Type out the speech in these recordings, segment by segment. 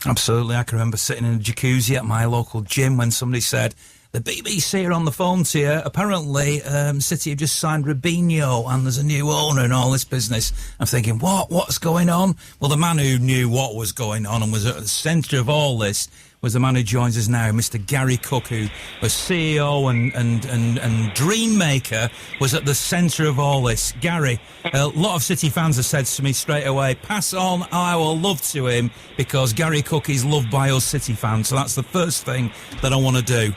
Absolutely. I can remember sitting in a jacuzzi at my local gym when somebody said, the BBC are on the phone to you. Apparently, City have just signed Robinho and there's a new owner and all this business. I'm thinking, what's going on? Well, the man who knew what was going on and was at the centre of all this was the man who joins us now, Mr. Garry Cook, who was CEO and dream maker, was at the centre of all this. Gary, a lot of City fans have said to me straight away, pass on our love to him, because Garry Cook is loved by us City fans. So that's the first thing that I want to do.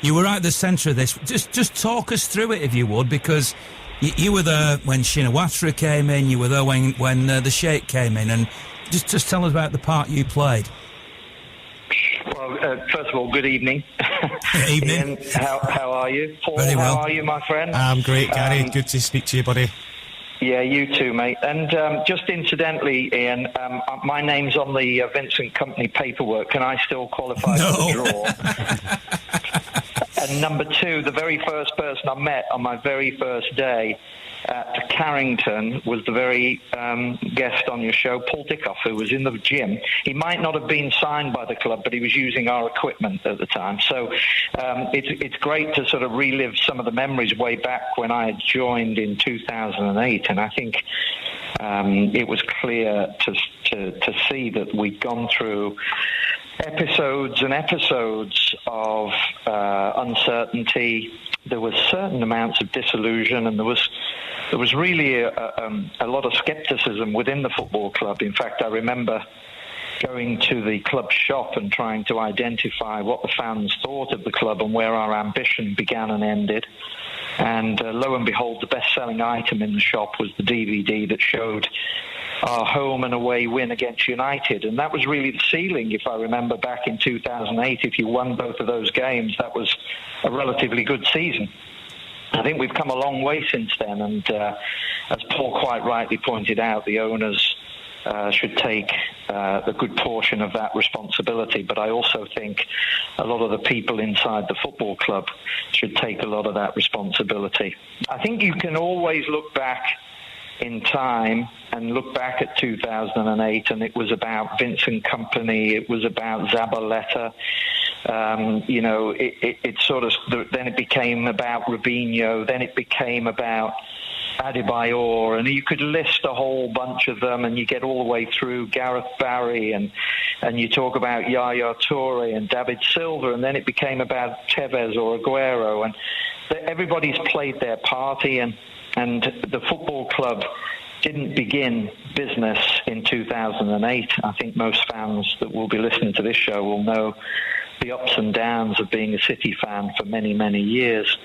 You were at the centre of this. Just talk us through it, if you would, because you were there when Shinawatra came in, you were there when the Sheikh came in, and just tell us about the part you played. Well, first of all, good evening. Good evening. Ian, how are you? Paul, Very well. How are you, my friend? I'm great, Gary. Good to speak to you, buddy. Yeah, you too, mate. And just incidentally, Ian, my name's on the Vincent Company paperwork. Can I still qualify for the draw? And number two, the very first person I met on my very first day at Carrington was the very guest on your show, Paul Dickov, who was in the gym. He might not have been signed by the club, but he was using our equipment at the time. So it's great to sort of relive some of the memories way back when I had joined in 2008. And I think it was clear to see that we'd gone through episodes and episodes of uncertainty. There was certain amounts of disillusion, and there was really a lot of scepticism within the football club. In fact, I remember going to the club shop and trying to identify what the fans thought of the club and where our ambition began and ended. And lo and behold, the best-selling item in the shop was the DVD that showed our home and away win against United. And that was really the ceiling, if I remember back in 2008. If you won both of those games, that was a relatively good season. I think we've come a long way since then. And as Paul quite rightly pointed out, the owners should take a good portion of that responsibility. But I also think a lot of the people inside the football club should take a lot of that responsibility. I think you can always look back in time and look back at 2008, and it was about Vincent Company, it was about Zabaleta. It sort of, then it became about Robinho, then it became about Adebayor, and you could list a whole bunch of them, and you get all the way through Gareth Barry, and you talk about Yaya Toure and David Silva, and then it became about Tevez or Aguero, and everybody's played their party, and the football club didn't begin business in 2008. I think most fans that will be listening to this show will know the ups and downs of being a City fan for many, many years.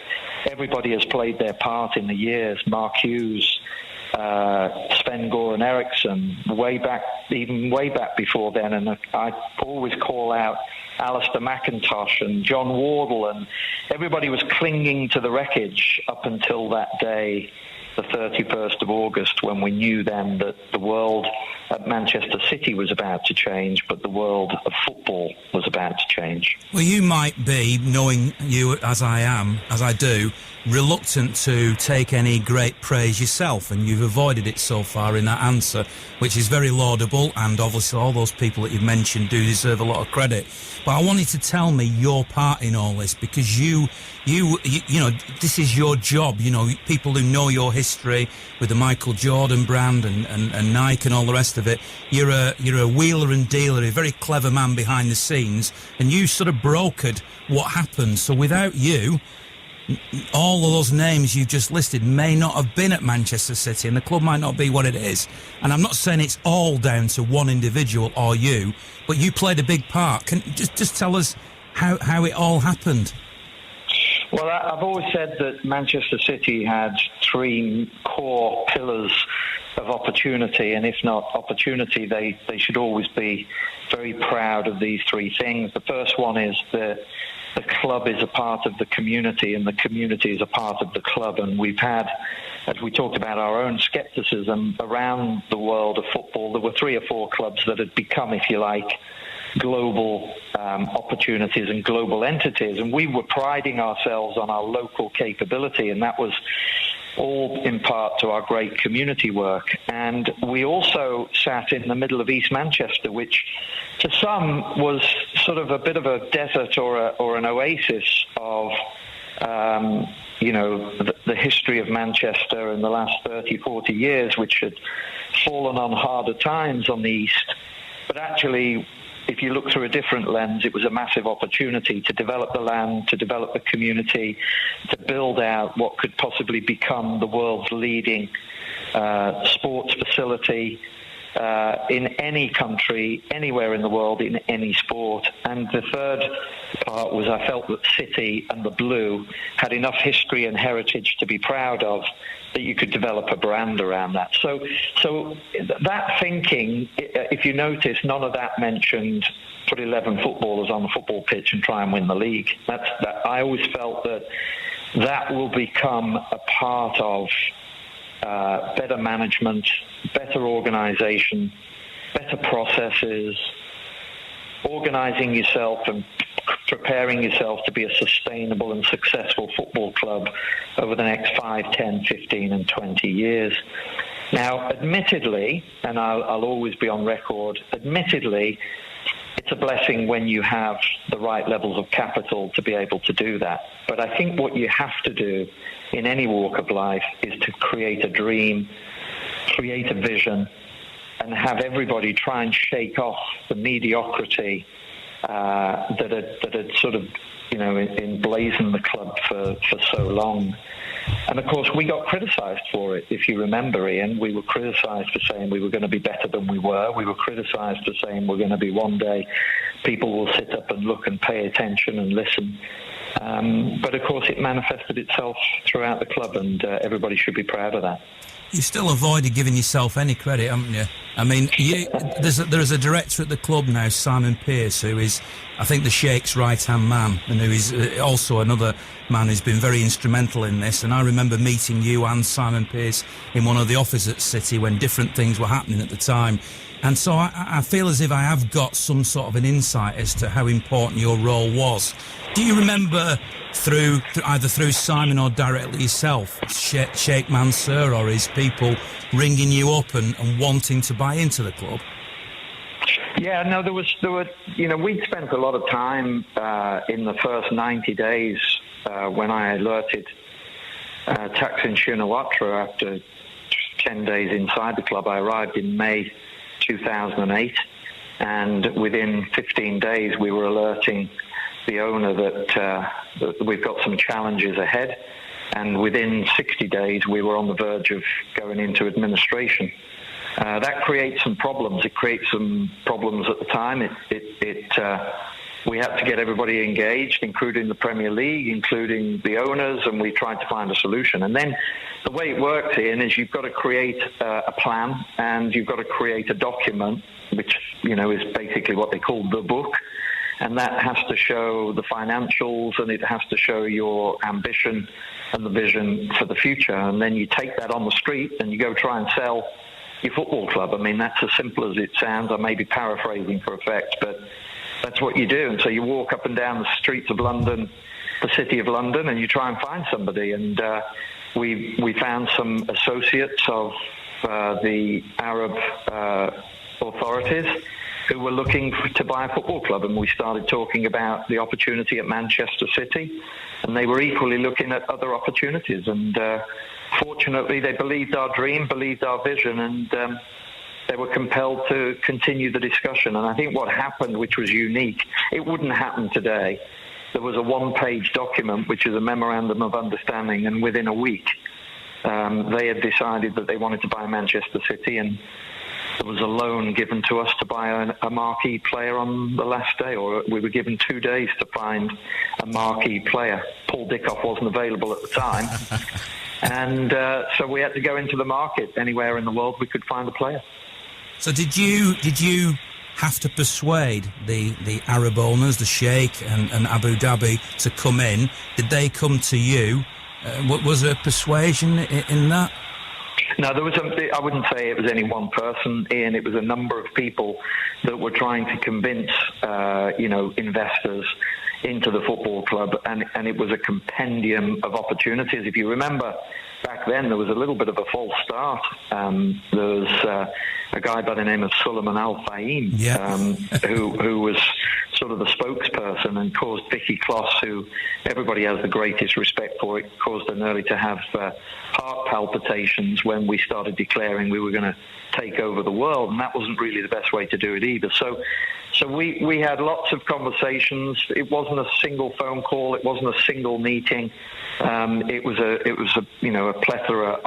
Everybody has played their part in the years. Mark Hughes, Sven-Goran Eriksson, even way back before then. And I always call out Alistair McIntosh and John Wardle, and everybody was clinging to the wreckage up until that day, the 31st of August, when we knew then that the world at Manchester City was about to change, but the world of football was about to change. Well, you might be, knowing you as I do, reluctant to take any great praise yourself, and you've avoided it so far in that answer, which is very laudable, and obviously all those people that you've mentioned do deserve a lot of credit. But I wanted to tell me your part in all this, because you know, this is your job. You know, people who know your history with the Michael Jordan brand and Nike and all the rest of it. You're a wheeler and dealer, a very clever man behind the scenes, and you sort of brokered what happened. So without you, all of those names you just listed may not have been at Manchester City, and the club might not be what it is. And I'm not saying it's all down to one individual or you, but you played a big part. Can just tell us how it all happened? Well, I've always said that Manchester City had three core pillars of opportunity, and if not opportunity, they should always be very proud of these three things. The first one is that the club is a part of the community, and the community is a part of the club. And we've had, as we talked about, our own scepticism around the world of football. There were 3 or 4 clubs that had become, if you like, global opportunities and global entities, and we were priding ourselves on our local capability, and that was all in part to our great community work. And we also sat in the middle of East Manchester, which to some was sort of a bit of a desert or an oasis of, the history of Manchester in the last 30, 40 years, which had fallen on harder times on the East. But actually, if you look through a different lens, it was a massive opportunity to develop the land, to develop the community, to build out what could possibly become the world's leading sports facility in any country, anywhere in the world, in any sport. And the third part was I felt that City and the Blue had enough history and heritage to be proud of, that you could develop a brand around that. So that thinking, if you notice, none of that mentioned put 11 footballers on the football pitch and try and win the league. I always felt that will become a part of better management, better organisation, better processes, organising yourself and preparing yourself to be a sustainable and successful football club over the next 5, 10, 15 and 20 years. Now, admittedly, and I'll always be on record, admittedly, it's a blessing when you have the right levels of capital to be able to do that. But I think what you have to do in any walk of life is to create a dream, create a vision, and have everybody try and shake off the mediocrity that had sort of, emblazoned the club for so long. And of course, we got criticised for it, if you remember, Ian. We were criticised for saying we were going to be better than we were. We were criticised for saying we're going to be one day people will sit up and look and pay attention and listen. But of course, it manifested itself throughout the club, and everybody should be proud of that. You still avoided giving yourself any credit, haven't you? I mean, there's a director at the club now, Simon Pearce, who is, I think, the Sheikh's right-hand man, and who is also another man who's been very instrumental in this. And I remember meeting you and Simon Pearce in one of the offices at City when different things were happening at the time. And so I feel as if I have got some sort of an insight as to how important your role was. Do you remember either through Simon or directly yourself, Sheikh Mansour or his people ringing you up and wanting to buy into the club? Yeah, no, there were, we'd spent a lot of time in the first 90 days when I alerted Thaksin Shinawatra after 10 days inside the club. I arrived in May 2008, and within 15 days we were alerting the owner that we've got some challenges ahead, and within 60 days we were on the verge of going into administration. That creates some problems. It creates some problems at the time. We had to get everybody engaged, including the Premier League, including the owners, and we tried to find a solution. And then the way it works, Ian, is you've got to create a plan, and you've got to create a document, which is basically what they call the book. And that has to show the financials, and it has to show your ambition and the vision for the future. And then you take that on the street and you go try and sell your football club. I mean, that's as simple as it sounds. I may be paraphrasing for effect, but that's what you do. And so you walk up and down the streets of London, the City of London, and you try and find somebody. And we found some associates of the Arab authorities who were looking to buy a football club, and we started talking about the opportunity at Manchester City, and they were equally looking at other opportunities. And fortunately, they believed our dream, believed our vision, and they were compelled to continue the discussion. And I think what happened, which was unique, it wouldn't happen today. There was a one-page document, which is a memorandum of understanding, and within a week, they had decided that they wanted to buy Manchester City, and there was a loan given to us to buy a marquee player on the last day, or we were given 2 days to find a marquee player. Paul Dickov wasn't available at the time. And so we had to go into the market. Anywhere in the world we could find a player. So did you have to persuade the Arab owners, the Sheikh and Abu Dhabi, to come in? Did they come to you? Was there persuasion in that? No, I wouldn't say it was any one person, Ian. It was a number of people that were trying to convince, investors into the football club, and it was a compendium of opportunities. If you remember, back then there was a little bit of a false start. There was a guy by the name of Suleiman Al-Fahim, who was sort of the spokesperson and caused Vicky Kloss, who everybody has the greatest respect for, it caused her nearly to have heart palpitations when we started declaring we were going to take over the world, and that wasn't really the best way to do it either. So we had lots of conversations. It wasn't a single phone call. It wasn't a single meeting. It was a plethora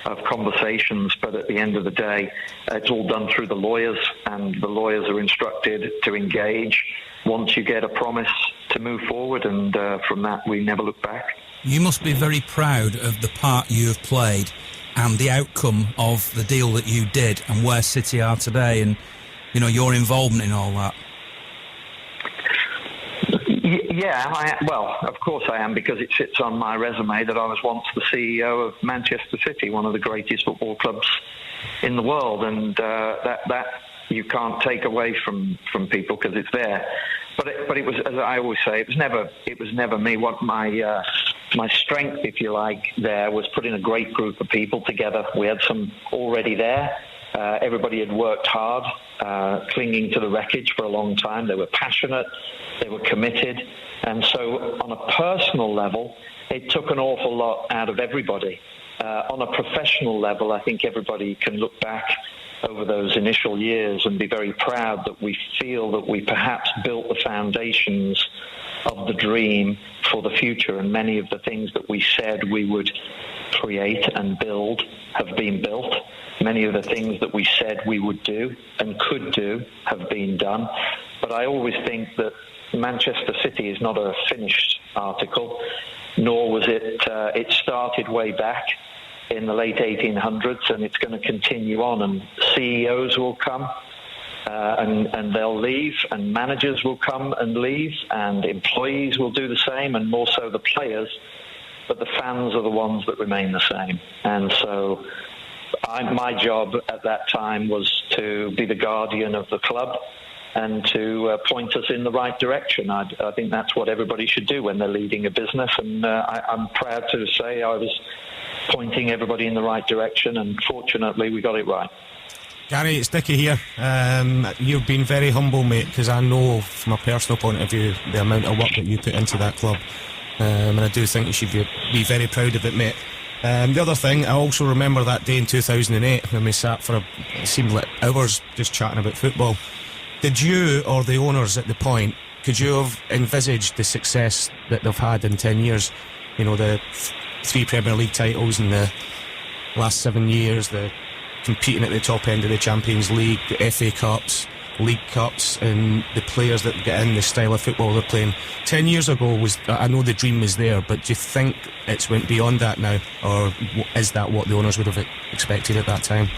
of conversations. But at the end of the day, it's all done through the lawyers, and the lawyers are instructed to engage once you get a promise to move forward. And from that, we never look back. You must be very proud of the part you have played and the outcome of the deal that you did and where City are today, and your involvement in all that. Yeah, well, of course I am, because it sits on my resume that I was once the CEO of Manchester City, one of the greatest football clubs in the world, and that you can't take away from people because it's there. But it was, as I always say, it was never me. What my strength, if you like, there was putting a great group of people together. We had some already there. Everybody had worked hard, clinging to the wreckage for a long time. They were passionate, they were committed. And so on a personal level, it took an awful lot out of everybody. On a professional level, I think everybody can look back over those initial years and be very proud that we feel that we perhaps built the foundations of the dream for the future, and many of the things that we said we would create and build have been built. Many of the things that we said we would do and could do have been done. But I always think that Manchester City is not a finished article, nor was it. It started way back in the late 1800s, and it's going to continue on, and CEOs will come and they'll leave, and managers will come and leave, and employees will do the same, and more so the players, but the fans are the ones that remain the same. And so my job at that time was to be the guardian of the club and to point us in the right direction. I think that's what everybody should do when they're leading a business, and I'm proud to say I was pointing everybody in the right direction, and fortunately we got it right. Garry, it's Dickie here. You've been very humble, mate, because I know from a personal point of view the amount of work that you put into that club, and I do think you should be very proud of it, mate. The other thing, I also remember that day in 2008 when we sat for it seemed like hours just chatting about football. Did you or the owners at the point, could you have envisaged the success that they've had in 10 years? The 3 Premier League titles in the last 7 years, the competing at the top end of the Champions League, the FA Cups, League Cups, and the players that get in, the style of football they're playing. 10 years ago, I know the dream was there, but do you think it's went beyond that now, or is that what the owners would have expected at that time?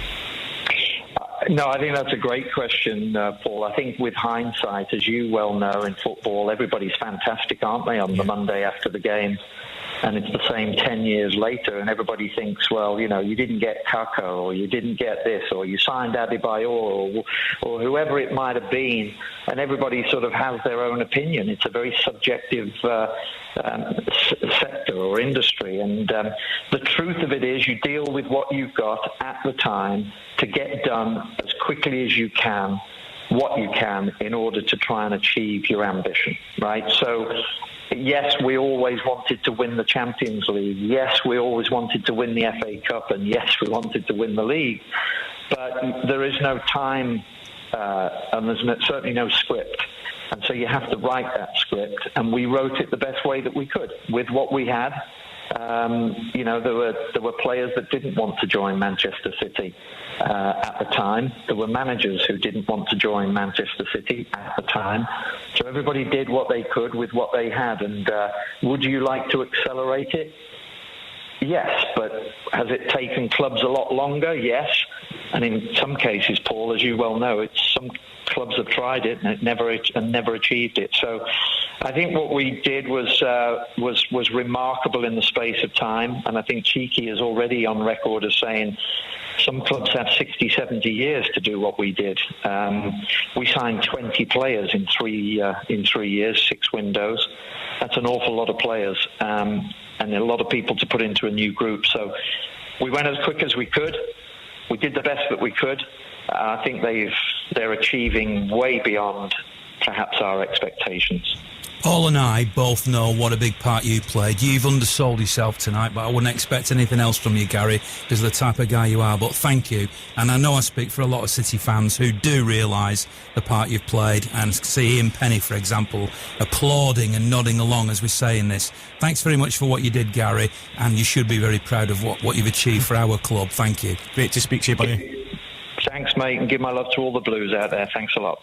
No, I think that's a great question, Paul. I think with hindsight, as you well know in football, everybody's fantastic, aren't they, on the Monday after the game? And it's the same 10 years later, and everybody thinks, well, you didn't get Kako, or you didn't get this, or you signed Adebayor, or whoever it might have been, and everybody sort of has their own opinion. It's a very subjective sector or industry, and the truth of it is you deal with what you've got at the time to get done as quickly as you can, what you can, in order to try and achieve your ambition, right? So yes, we always wanted to win the Champions League. Yes, we always wanted to win the FA Cup. And yes, we wanted to win the league. But there is no time and there's certainly no script. And so you have to write that script. And we wrote it the best way that we could with what we had. There were players that didn't want to join Manchester City at the time. There were managers who didn't want to join Manchester City at the time. So everybody did what they could with what they had. And would you like to accelerate it? Yes, but has it taken clubs a lot longer? Yes. And in some cases, Paul, as you well know, some clubs have tried it and never achieved it. So I think what we did was remarkable in the space of time, and I think Cheeky is already on record as saying some clubs have 60, 70 years to do what we did. We signed 20 players in 3 years, 6 windows. That's an awful lot of players, and a lot of people to put into a new group. So we went as quick as we could. We did the best that we could. I think they're achieving way beyond perhaps our expectations. Paul and I both know what a big part you played. You've undersold yourself tonight, but I wouldn't expect anything else from you, Garry, because of the type of guy you are. But thank you. And I know I speak for a lot of City fans who do realise the part you've played, and see Ian Penny, for example, applauding and nodding along as we're saying this. Thanks very much for what you did, Garry, and you should be very proud of what you've achieved for our club. Thank you. Great to speak to you, buddy. Thanks, mate, and give my love to all the Blues out there. Thanks a lot.